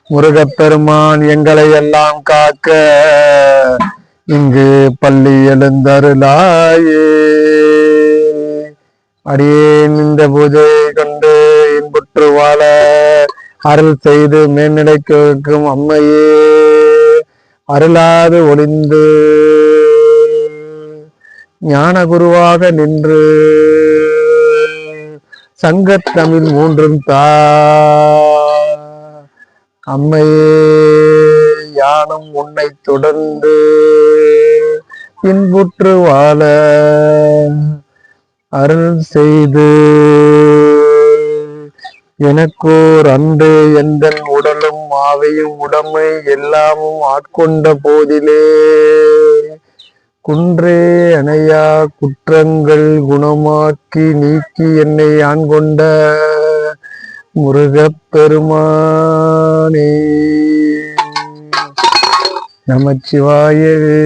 முருகப்பெருமான் எங்களை எல்லாம் காக்க இங்கு பள்ளி எழுந்தருளாயே. அடியேன் இந்த பூஜை கண்டு இன்புற்று வாழ அருள் செய்து மேல்நிலைக்கு வைக்கும் அம்மையே, அருளாது ஒளிந்து ஞான குருவாக நின்று சங்கத்தமிழ் மூன்றும் அம்மையே, யானும் உன்னை தொடர்ந்து இன்புற்று வாழ அருள் செய்து எனக்கோர் அன்று எந்த உடலும் ஆவையும் உடமை எல்லாமும் ஆட்கொண்ட போதிலே குன்றே அணையா குற்றங்கள் குணமாக்கி நீக்கி என்னை ஆண்கொண்ட முருகப்பெருமானே, நமச்சிவாயவே.